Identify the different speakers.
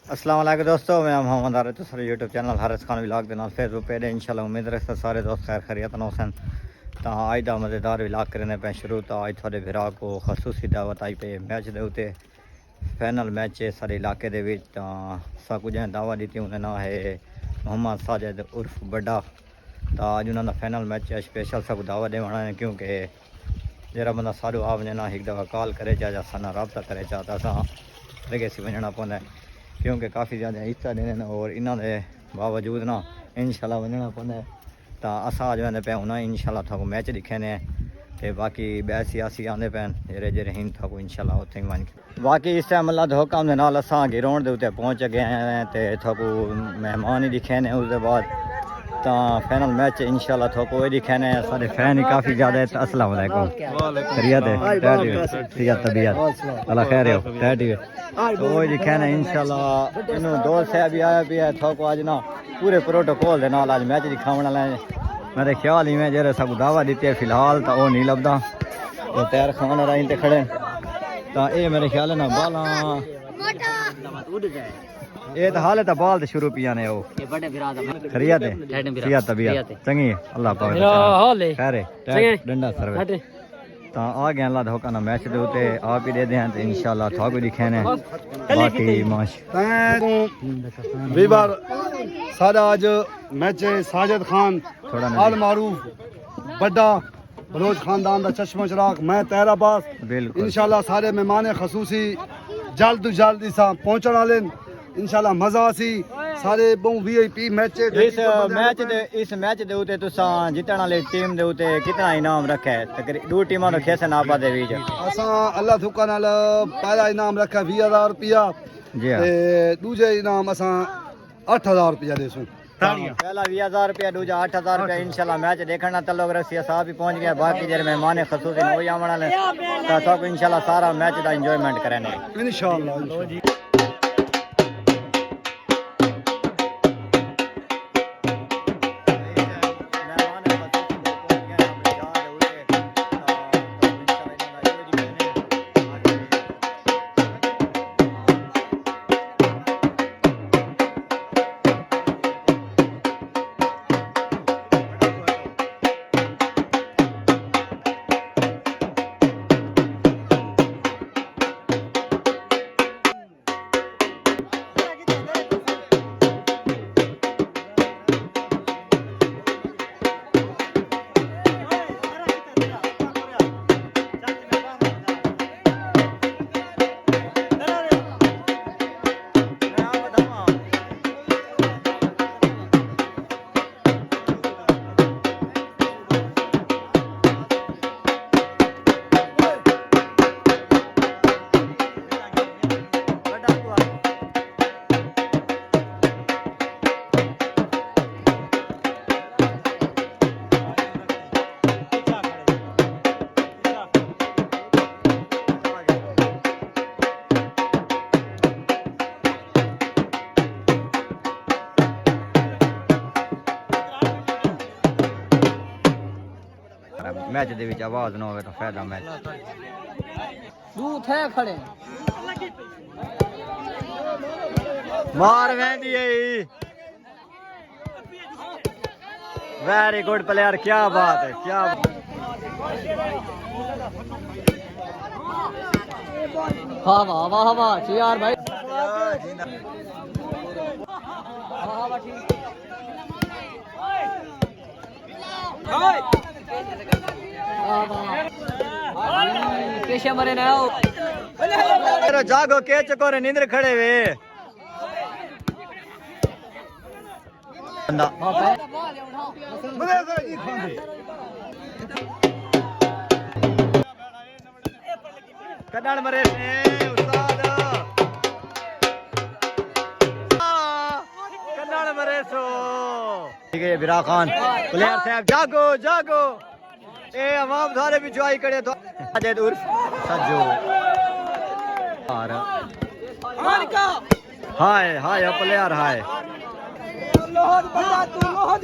Speaker 1: अस्सलाम वालेकुम दोस्तों, मैं मोहम्मद आरिफ तो sir YouTube channel Haris Khan vlog के नाल फेसबुक पेज है। इंशाल्लाह उम्मीद रखता सारे दोस्त खैर खैरियत नाल सन। तो अज का मज़ेदार व्लॉग करने पे शुरू। तो अज थोड़े भरा को खसूसी दावत आई पे मैच के उत्ते फाइनल मैच है सारे इलाके दे विच। तो सब कुछ दावत दी उन्हें ना है मोहम्मद साजिद उर्फ बड़ा। तो अज उन्होंने फाइनल मैच है स्पेशल सब दावत देना है, क्योंकि जरा बंदा सारू आप वजना एक दफ़ा कॉल करे या साना रबता करे तो असा लेगेसी वजना पौंदा है, क्योंकि काफ़ी ज़्यादा हिस्सा देने और इन्होंने बावजूद ना इंशाल्लाह वजना पौंदा है। तो असा अज वेंदे पे हूँ इंशाल्लाह थोड़ा मैच दिखेने ते बाकी बैस सियासी आते पैन जेरे जेरे हिंद थको इंशाल्लाह उत्थे वन बाकी इस टाइम अल्लाह हुक्म दे नाल असां ग्राउंड दे उत्ते पहुंच गए हैं ते थको मेहमान ही दिखे ने। उसके बाद तो फाइनल मैच इंशाल्लाह थको ये दिखे ने सारे फैन ही काफ़ी ज़्यादा है। अस्सलाम वालेकुम खैरियत है तबीयत अल्लाह खैर हो तो वो दिखे ने इंशाल्लाह इन्हों दोस्त है भी आया भी है थको आज ना पूरे प्रोटोकॉल दे नाल आज मैच दिखाने वाला है। मेरे ख्याल ही में जेरे सब दावा दी है फिलहाल तो वो नहीं लभदा तो तैयार खान रही ते खड़े। तो ये मेरे ख्याल है ना बाला ये तो हाल है तो बाल शुरू पिया ने वो खैरियत है तबीयत चंगी है अल्लाह पाक खैर है डंडा सर्वे। तो आ गए अल्लाह का हुक्म मैच दे उते आप ही दे दें तो इंशाल्लाह था भी दिखे ने बाकी माश
Speaker 2: बार सारा आज मैच है साजिद खान
Speaker 1: थोड़ा
Speaker 2: आल मारूफ बड़ा बलोच खानदान का चश्मा चराग मैं तेरा बास
Speaker 1: बिल्कुल
Speaker 2: इंशाल्लाह सारे मेहमान खसूसी जल्द तो जल्द इसा पहुंचने वाले इंशाल्लाह मजा सी सारे बहु वीआईपी मैच
Speaker 1: इस मैच दे उते तुसां जितने वाली टीम दे उते कितना इनाम रखा है? तकरीबन दो टीमां रखे सन आपा दे विच
Speaker 2: असा अल्लाह थुका नाल पहला इनाम रखा 20000 रुपया
Speaker 1: जी हां
Speaker 2: ते दूजे इनाम असा 8000 रुपया देसू।
Speaker 1: पहला 20000 रुपया दूजा 8000 रुपया। इंशाल्लाह मैच देखना तल्लुक रसिया साहब भी पहुंच गया। बाकी जरे मेहमान खसूसी हो आवन वाले तो इंशाल्लाह सारा मैच का एंजॉयमेंट करेंगे
Speaker 2: इंशाल्लाह।
Speaker 1: मैच दे विच आवाज ना होवे तो फायदा मैच
Speaker 3: दूध है खड़े
Speaker 1: मार वेंदी है वेरी गुड प्लेयर क्या बात है क्या
Speaker 3: वाह वाह वाह वाह यार भाई कैसे मरे ना
Speaker 1: जागो के चकोरे नींद खड़े वे बंदा कदड़ मरे से उस्ताद कदड़ मरे सो ठीक है बिरा खान प्लेयर साहब जागो जागो ए अवाम सारे भी जुआई करे तो साजिद उर्फ सज्जो और हाय हाय प्लेयर हाय
Speaker 3: लोहद बड़ा तू लोहद